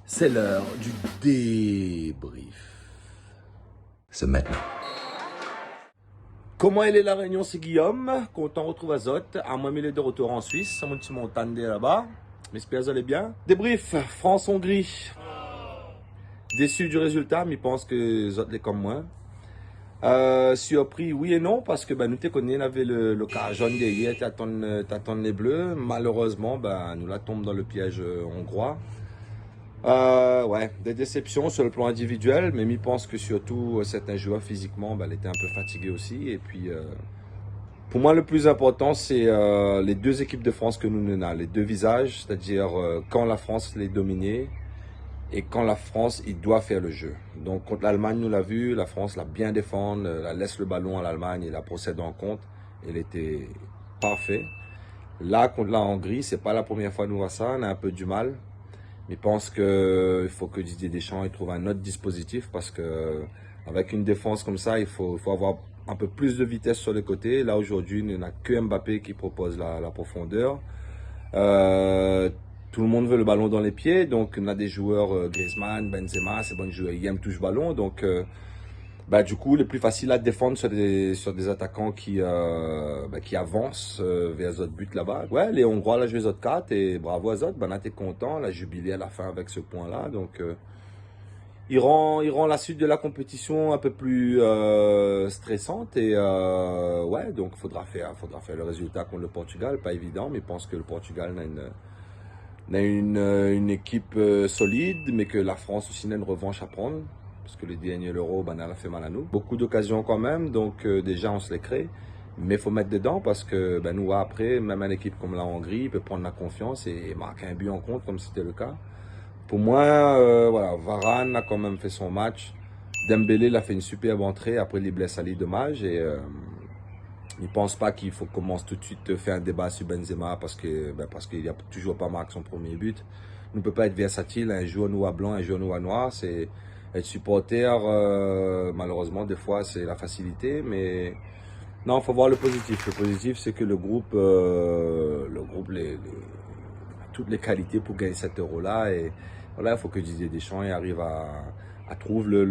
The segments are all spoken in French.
C'est l'heure du débrief. C'est maintenant. Comment elle est la Réunion, c'est Guillaume. Content de retrouver Azot. À moi, il est de retour en Suisse. C'est mon petit montagne là-bas. J'espère que vous allez bien. Débrief, France-Hongrie. Déçu du résultat, mais je pense que Zot est comme moi. Surpris, oui et non, parce que nous te connaissons, on avait le cas jaune d'hier, t'attends les bleus. Malheureusement, nous la tombons dans le piège hongrois. Ouais, des déceptions sur le plan individuel, mais je pense que surtout certains joueurs physiquement, elle était un peu fatiguée aussi. Et puis, pour moi, le plus important, c'est les deux équipes de France que nous menons, les deux visages, c'est-à-dire quand la France les dominait et quand la France, il doit faire le jeu. Donc, contre l'Allemagne, nous l'a vu, la France l'a bien défendre, elle laisse le ballon à l'Allemagne et la procède en compte. Elle était parfaite. Là, contre la Hongrie, c'est pas la première fois que nous voyons ça, on a un peu du mal. Mais je pense qu'il faut que Didier Deschamps trouve un autre dispositif parce que avec une défense comme ça, il faut avoir un peu plus de vitesse sur les côtés. Là aujourd'hui, il n'y a que Mbappé qui propose la profondeur. Tout le monde veut le ballon dans les pieds, donc on a des joueurs Griezmann, Benzema, c'est bons joueurs, ils aiment toucher ballon, donc du coup, le plus facile à défendre sur des attaquants qui avancent vers Zot but là-bas. Ouais, les Hongrois, là, joué Zot 4 et bravo à Zot, on était content, la jubilé à la fin avec ce point-là. Donc, il rend la suite de la compétition un peu plus stressante et ouais, donc faudra faire le résultat contre le Portugal, pas évident, mais je pense que le Portugal a une équipe solide, mais que la France aussi a une revanche à prendre. Parce que les derniers euros, elle a fait mal à nous. Beaucoup d'occasions quand même, donc déjà on se les crée. Mais il faut mettre dedans parce que nous après, même une équipe comme la Hongrie peut prendre la confiance et marquer un but en compte comme c'était le cas. Pour moi, voilà, Varane a quand même fait son match. Dembélé l'a fait une superbe entrée, après il blesse Ali, dommage. Et je ne pense pas qu'il faut commencer tout de suite faire un débat sur Benzema parce qu'il n'a toujours pas marqué son premier but. On ne peut pas être versatile, un joueur noir blanc, un joueur noir. C'est être supporter, malheureusement, des fois, c'est la facilité. Mais non, il faut voir le positif. Le positif, c'est que le groupe toutes les qualités pour gagner cet euro-là. Et voilà, il faut que Didier Deschamps arrive à trouver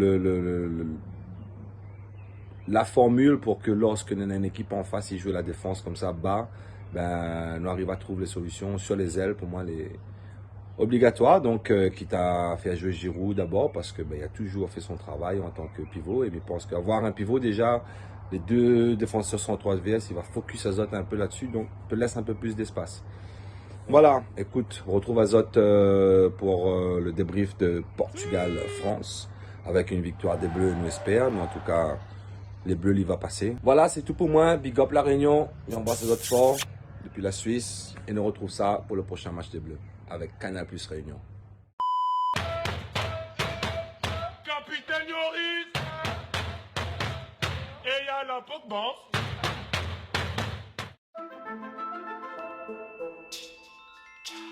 la formule pour que lorsque nous avons une équipe en face, il joue la défense comme ça, bas, nous arrivons à trouver les solutions sur les ailes. Pour moi, les obligatoire, donc quitte à faire jouer Giroud d'abord parce que il a toujours fait son travail en tant que pivot et je pense qu'avoir un pivot déjà, les deux défenseurs centraux adverses, il va focus Azot un peu là-dessus, donc peut laisser un peu plus d'espace. Voilà, écoute, on retrouve Azot pour le débrief de Portugal-France avec une victoire des Bleus, nous espère, mais en tout cas, les Bleus, il va passer. Voilà, c'est tout pour moi. Big up la Réunion. J'embrasse Azot fort depuis la Suisse et nous retrouve ça pour le prochain match des Bleus avec Canal Plus Réunion. Capitaine Yoris et y'a la Pogba.